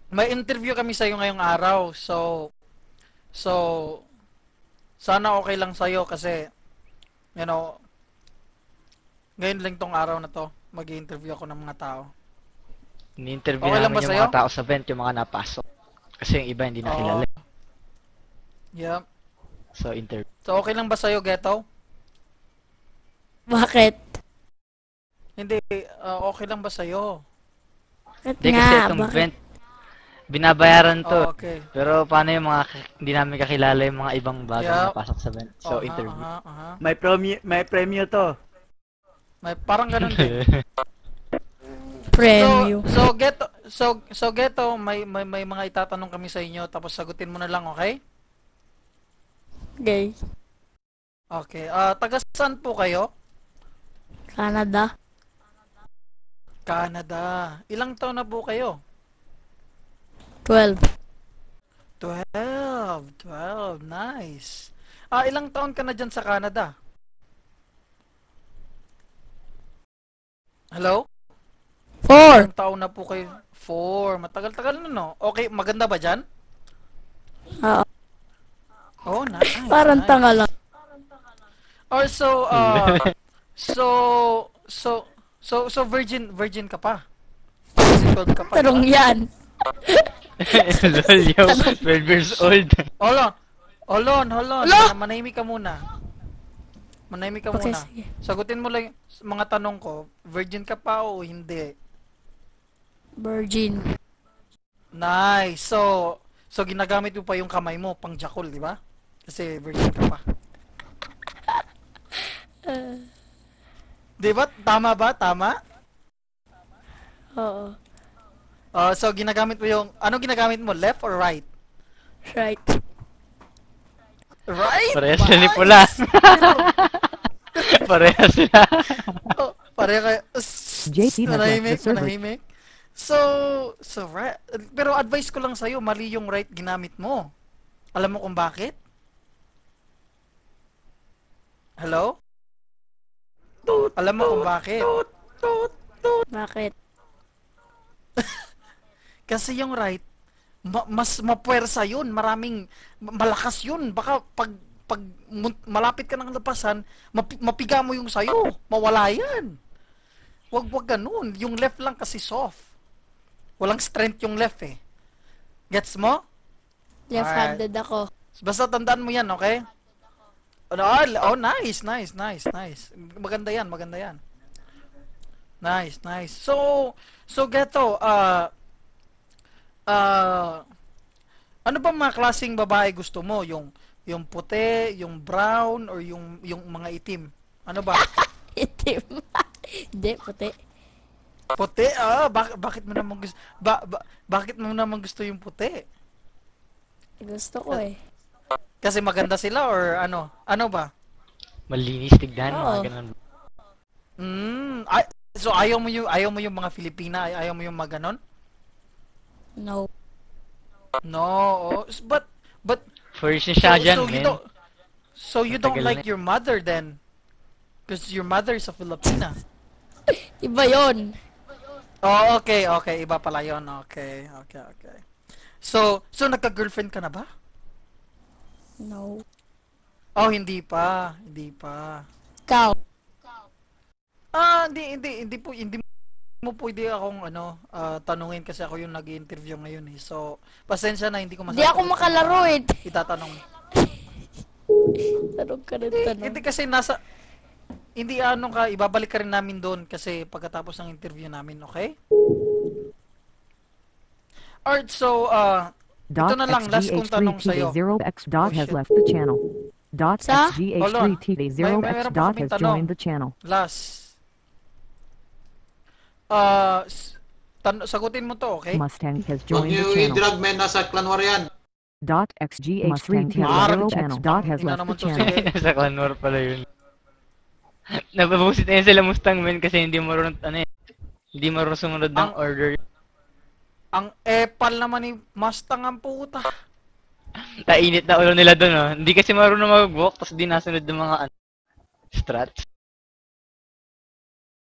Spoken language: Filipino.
may interview kami sa'yo ngayong araw. So, sana okay lang sa'yo kasi, you know, ngayon lang tong araw na to, mag-i-interview ako ng mga tao. Ini-interview Okay lang ba namin yung sa'yo? mga tao sa vent, yung mga napasok. Kasi yung iba hindi Oo. nakilala. Yeah. So, interview. So, okay lang ba sa'yo, Ghetto? Bakit? Hindi, okay lang ba sa'yo? Bakit Hindi kasi itong Bakit? vent, binabayaran to. Oh, okay. Pero paano yung mga hindi namin kakilala yung mga ibang bagong Yeah. napasok sa vent? So, Aha, interview. aha. May premyo to. May parang ganun din. Premyo. So Ghetto, may mga itatanong kami sa inyo tapos sagutin mo na lang, okay? Okay. Okay. Taga saan po kayo? Canada. Canada. Ilang taon na po kayo? 12. 12. Nice. Ilang taon ka na dyan sa Canada? Hello? 4. Ilang taon na po kayo? 4. Matagal-tagal na, no? Okay, maganda ba dyan? Oo. Oh, nice. Parang nice. tanga lang. Or so virgin ka pa? Kasi 12 ka pa, Tarong diba? yan. Lol, yo. 12 years old. Hold on. Ala! Manahimik ka muna. Okay, sige. Sagutin mo lang yung mga tanong ko. Virgin ka pa o hindi? Virgin. Nice. So ginagamit mo pa yung kamay mo pang jakol, di ba? Kasi virgin ka pa. Di ba? Tama ba? Tama? Oo. So ginagamit mo yung ano ginagamit mo? Left or right? Right. Right? Parehas sila ni Pula. Parehas sila. Pareho kayo. JP has left the server. Manahimik. So right. Pero advice ko lang sa'yo, mali yung right ginamit mo. Alam mo kung bakit? Hello? Alam mo kung bakit? Bakit? Kasi yung right, mas mapuwersa yun, malakas yun. Baka pag malapit ka ng lapasan, mapiga mo yung sayo, mawala yan. Wag ganun. Yung left lang kasi soft. Walang strength yung left eh. Gets mo? Left-handed ako. Basta tandaan mo yan, okay? Nice. Maganda yan. Nice. So Ghetto, ano ba mga klaseng babae gusto mo? Yung puti, yung brown, or yung mga itim? Ano ba? Itim. Hindi, puti. Puti? Bakit mo naman gusto? Bakit mo naman gusto yung puti? Gusto ko eh. Kasi maganda sila or ano? Ano ba? Malinis tignan, Oo. mga ganun. So ayaw mo yung mga Filipina, ayaw mo yung mga ganon? No. No, but First siya dyan, you man. don't Matagal like na. your mother then? Because your mother is a Filipina. Iba yon. Oh, okay. Iba pala yun. Okay. So nagka-girlfriend ka na ba? No. Oh, hindi pa. Ikaw. Hindi mo pwede akong tanungin kasi ako yung nag-i-interview ngayon eh. So, pasensya na hindi ko Hindi ako makalaro eh. itatanong. Tanong ka ng tanong. Hindi kasi ibabalik ka rin namin doon kasi pagkatapos ng interview namin, okay? Alright, so, ito na lang, last kong tanong sa'yo. XGH3TD0X Oh, has shit. left the channel. Sa? Hold on. XGH3TD0X Mayroon pa kaming has tanong. joined the channel. Last. Sagutin mo to, okay? Mustang has Huwag joined the niyo channel. i-drug men, nasa Clanwar yan. XGH3TD0X has Hindi na left naman the to, channel. sige. Nasa Clan War pala yun. Nababusit na yun sila Mustang, man, kasi hindi marunong, hindi marunong sumunod ng order. Ang epal naman ni Mustang ang puta. Tainit na ulo nila doon, oh. Hindi kasi marunong mag-walk, tapos di nasunod ng mga strats.